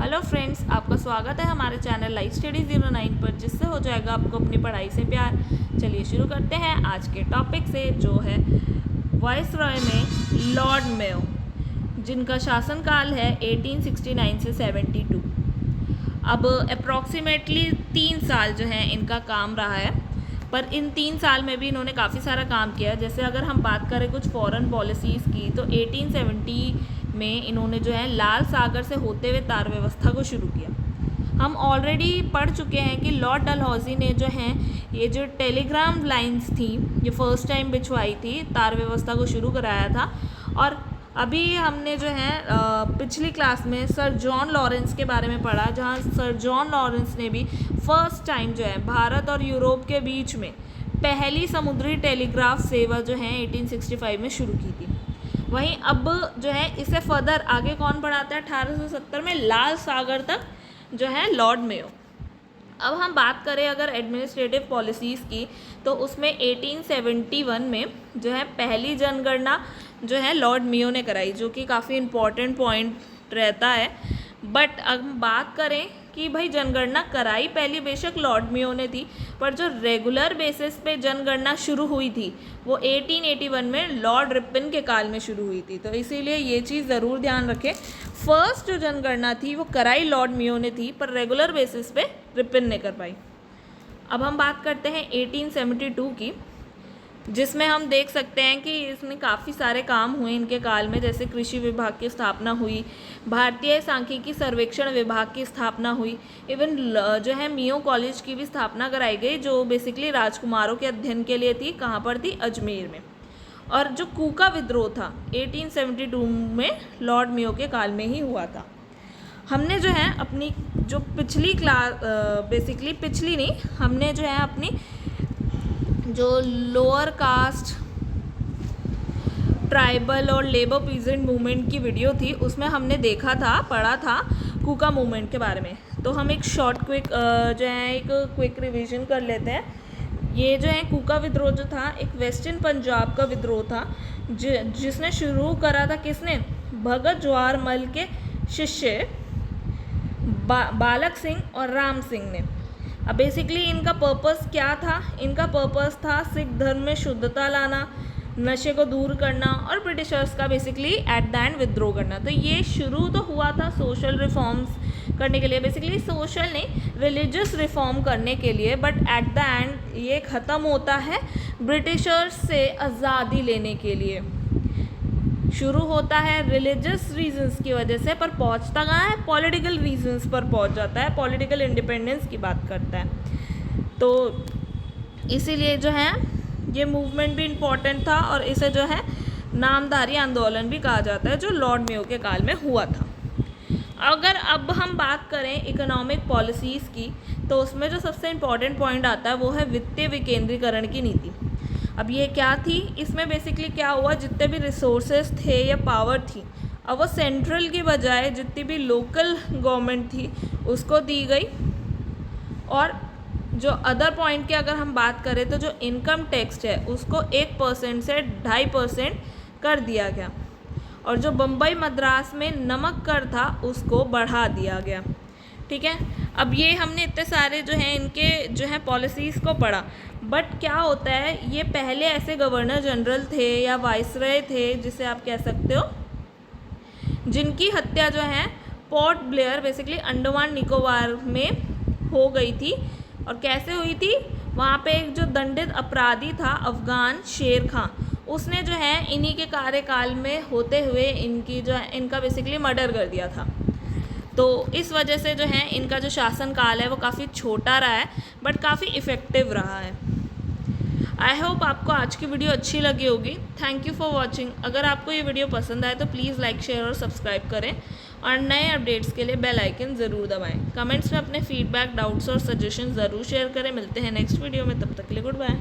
Hello friends, आपका स्वागत है हमारे चैनल लाइफ स्टडी 09 पर, जिससे हो जाएगा आपको अपनी पढ़ाई से प्यार। चलिए शुरू करते हैं आज के टॉपिक से, जो है वाइसरॉय में लॉर्ड मेयो, जिनका शासनकाल है 1869 से 72। अब अप्रॉक्सीमेटली 3 साल जो है इनका काम रहा है, पर इन 3 साल में भी इन्होंने काफ़ी सारा काम किया। जैसे अगर हम बात करें कुछ फॉरेन पॉलिसीज़ की, तो 1870 में इन्होंने जो है लाल सागर से होते हुए तार व्यवस्था को शुरू किया। हम ऑलरेडी पढ़ चुके हैं कि लॉर्ड डलहौजी ने जो है ये जो टेलीग्राम लाइंस थी ये फर्स्ट टाइम बिछवाई थी, तार व्यवस्था को शुरू कराया था। और अभी हमने जो है पिछली क्लास में सर जॉन लॉरेंस के बारे में पढ़ा, जहाँ सर जॉन लॉरेंस ने भी फर्स्ट टाइम जो है भारत और यूरोप के बीच में पहली समुद्री टेलीग्राफ सेवा जो है 1865 में शुरू की थी। वहीं अब जो है इसे फर्दर आगे कौन बढ़ाता है, 1870 में लाल सागर तक जो है लॉर्ड मेयो। अब हम बात करें अगर एडमिनिस्ट्रेटिव पॉलिसीज़ की, तो उसमें 1871 में जो है पहली जनगणना जो है लॉर्ड मेयो ने कराई, जो कि काफ़ी इम्पॉर्टेंट पॉइंट रहता है। बट अब बात करें कि भाई जनगणना कराई पहली बेशक लॉर्ड मेयो ने थी, पर जो रेगुलर बेसिस पे जनगणना शुरू हुई थी वो 1881 में लॉर्ड रिपन के काल में शुरू हुई थी। तो इसीलिए ये चीज़ ज़रूर ध्यान रखें, फर्स्ट जो जनगणना थी वो कराई लॉर्ड मेयो ने थी, पर रेगुलर बेसिस पे रिपन ने कर पाई। अब हम बात करते हैं 1872 की, जिसमें हम देख सकते हैं कि इसमें काफ़ी सारे काम हुए इनके काल में। जैसे कृषि विभाग की स्थापना हुई, भारतीय सांख्यिकी सर्वेक्षण विभाग की स्थापना हुई, इवन जो है मियो कॉलेज की भी स्थापना कराई गई, जो बेसिकली राजकुमारों के अध्ययन के लिए थी। कहाँ पर थी? अजमेर में। और जो कूका विद्रोह था 1872 में लॉर्ड मेयो के काल में ही हुआ था। हमने जो है अपनी जो पिछली क्लास बेसिकली पिछली नहीं, हमने जो है अपनी जो लोअर कास्ट, ट्राइबल और लेबर पीजेंट मूवमेंट की वीडियो थी, उसमें हमने देखा था, पढ़ा था कूका मूवमेंट के बारे में। तो हम एक शॉर्ट क्विक जो है एक क्विक रिवीजन कर लेते हैं। ये जो है कूका विद्रोह जो था एक वेस्टर्न पंजाब का विद्रोह था, जिसने शुरू करा था किसने? भगत जवाहर मल के शिष्य बालक सिंह और राम सिंह ने। अब बेसिकली इनका पर्पस क्या था? इनका पर्पस था सिख धर्म में शुद्धता लाना, नशे को दूर करना और ब्रिटिशर्स का बेसिकली एट द एंड विद्रोह करना। तो ये शुरू तो हुआ था सोशल रिफॉर्म्स करने के लिए, बेसिकली सोशल नहीं रिलीजियस रिफॉर्म करने के लिए, बट एट द एंड ये ख़त्म होता है ब्रिटिशर्स से आज़ादी लेने के लिए। शुरू होता है रिलीजियस रीजंस की वजह से, पर पहुंचता कहाँ है? पॉलिटिकल रीजंस पर पहुंच जाता है, पॉलिटिकल इंडिपेंडेंस की बात करता है। तो इसीलिए जो है ये मूवमेंट भी इम्पोर्टेंट था, और इसे जो है नामधारी आंदोलन भी कहा जाता है, जो लॉर्ड मेयो के काल में हुआ था। अगर अब हम बात करें इकोनॉमिक पॉलिसीज़ की, तो उसमें जो सबसे इम्पॉर्टेंट पॉइंट आता है वो है वित्तीय विकेंद्रीकरण की नीति। अब ये क्या थी? इसमें बेसिकली क्या हुआ, जितने भी रिसोर्सेज थे या पावर थी, अब वो सेंट्रल की बजाय जितनी भी लोकल गवर्नमेंट थी उसको दी गई। और जो अदर पॉइंट की अगर हम बात करें, तो जो इनकम टैक्स है उसको 1% से 2.5% कर दिया गया, और जो बम्बई मद्रास में नमक कर था उसको बढ़ा दिया गया। ठीक है, अब ये हमने इतने सारे जो हैं इनके जो है पॉलिसीज़ को पढ़ा, बट क्या होता है, ये पहले ऐसे गवर्नर जनरल थे या वाइसरॉय थे, जिसे आप कह सकते हो, जिनकी हत्या जो है port Blair basically Andaman Nicobar में हो गई थी। और कैसे हुई थी? वहाँ पे एक जो दंडित अपराधी था अफगान शेर खां, उसने जो है इन्हीं के कार्यकाल में होते हुए इनकी जो है इनका बेसिकली मर्डर कर दिया था। तो इस वजह से जो है इनका जो शासनकाल है वो काफ़ी छोटा रहा है, बट काफ़ी इफ़ेक्टिव रहा है। आई होप आपको आज की वीडियो अच्छी लगी होगी। Thank you for watching. अगर आपको ये वीडियो पसंद आए तो प्लीज़ लाइक, शेयर और सब्सक्राइब करें, और नए अपडेट्स के लिए बेल आइकन ज़रूर दबाएं। कमेंट्स में अपने फीडबैक, डाउट्स और सजेशन ज़रूर शेयर करें। मिलते हैं नेक्स्ट वीडियो में, तब तक के लिए गुड बाय।